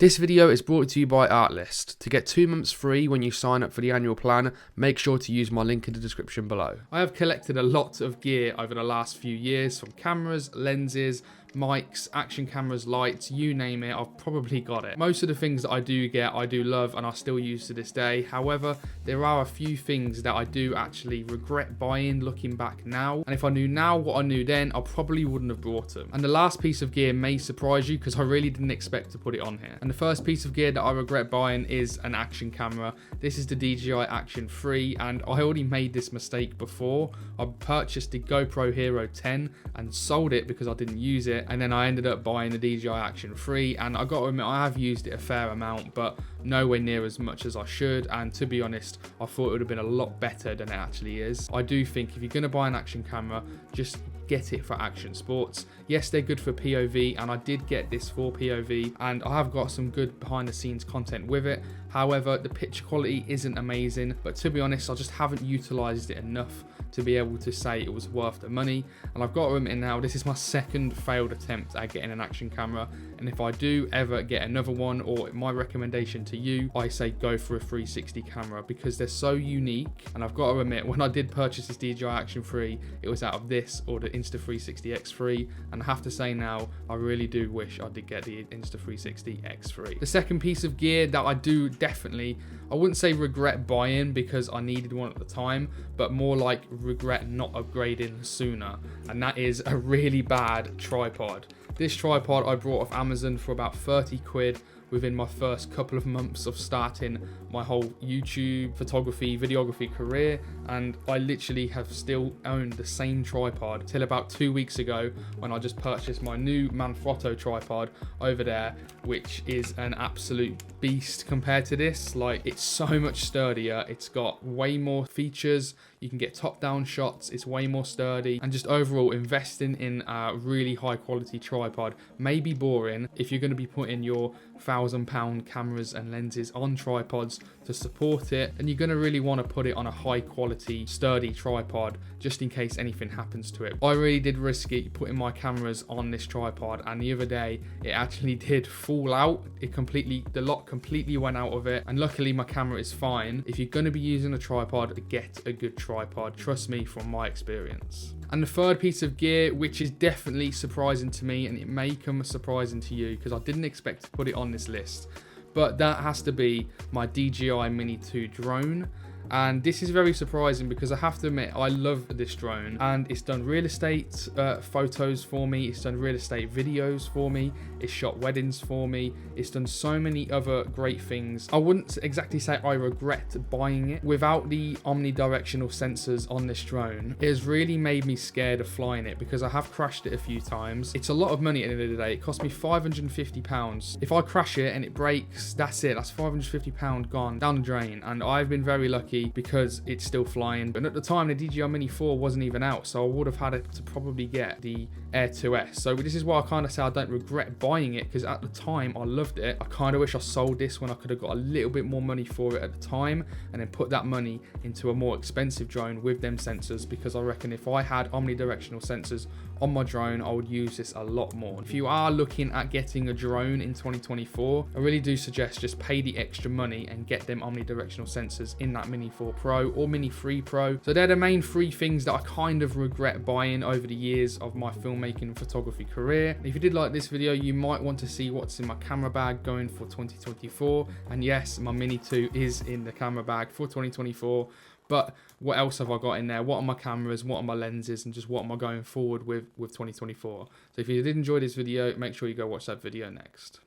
This video is brought to you by Artlist. To get 2 months free when you sign up for the annual plan, make sure to use my link in the description below. I have collected a lot of gear over the last few years, from cameras, lenses, mics, action cameras, lights, you name it, I've probably got it. Most of the things that I do get, I do love and I still use to this day. However, there are a few things that I do actually regret buying looking back now. And if I knew now what I knew then, I probably wouldn't have bought them. And the last piece of gear may surprise you because I really didn't expect to put it on here. And the first piece of gear that I regret buying is an action camera. This is the DJI Action 3, and I already made this mistake before. I purchased the GoPro Hero 10 and sold it because I didn't use it. And then I ended up buying the DJI Action 3, and I got to admit I have used it a fair amount, but nowhere near as much as I should. And to be honest, I thought it would have been a lot better than it actually is. I do think if you're going to buy an action camera, just get it for action sports. Yes, they're good for POV, and I did get this for POV, and I have got some good behind the scenes content with it. However, the picture quality isn't amazing, but to be honest, I just haven't utilized it enough to be able to say it was worth the money. And I've got to admit now, this is my second failed attempt at getting an action camera, and if I do ever get another one, or my recommendation to you, I say go for a 360 camera because they're so unique. And I've got to admit, when I did purchase this DJI Action 3, it was out of this or the Insta360 X3, and I have to say now, I really do wish I did get the Insta360 X3. The second piece of gear that I do definitely, I wouldn't say regret buying because I needed one at the time, but more like regret not upgrading sooner, and that is a really bad tripod. This tripod I bought off Amazon for about 30 quid within my first couple of months of starting my whole YouTube photography, videography career, and I literally have still owned the same tripod till about 2 weeks ago when I just purchased my new Manfrotto tripod over there, which is an absolute beast compared to this. Like, it's so much sturdier, it's got way more features, you can get top-down shots, it's way more sturdy, and just overall investing in a really high-quality tripod may be boring if you're going to be putting your £1,000 cameras and lenses on tripods to support it, and you're going to really want to put it on a high-quality, sturdy tripod just in case anything happens to it. I really did risk it putting my cameras on this tripod, and the other day it actually did fall out. The lock completely went out of it, and luckily my camera is fine. If you're going to be using a tripod, get a good tripod, trust me from my experience. And the third piece of gear, which is definitely surprising to me, and it may come surprising to you because I didn't expect to put it on this list, but that has to be my DJI Mini 2 drone. And this is very surprising because I have to admit I love this drone, and it's done real estate photos for me, it's done real estate videos for me, it's shot weddings for me, it's done so many other great things. I wouldn't exactly say I regret buying it. Without the omnidirectional sensors on this drone, it has really made me scared of flying it because I have crashed it a few times. It's a lot of money at the end of the day. It cost me £550. If I crash it and it breaks, that's it, that's £550 gone down the drain. And I've been very lucky because it's still flying, but at the time the DJI Mini 4 wasn't even out, so I would have had it to probably get the Air 2S. So this is why I kind of say I don't regret buying it, because at the time I loved it. I kind of wish I sold this when I could have got a little bit more money for it at the time, and then put that money into a more expensive drone with them sensors, because I reckon if I had omnidirectional sensors on my drone, I would use this a lot more. If you are looking at getting a drone in 2024, I really do suggest just pay the extra money and get them omnidirectional sensors in that Mini 4 Pro or Mini 3 Pro. So they're the main three things that I kind of regret buying over the years of my filmmaking and photography career. If you did like this video, you might want to see what's in my camera bag going for 2024. And yes, my Mini 2 is in the camera bag for 2024. But what else have I got in there? What are my cameras? What are my lenses? And just what am I going forward with 2024? So if you did enjoy this video, make sure you go watch that video next.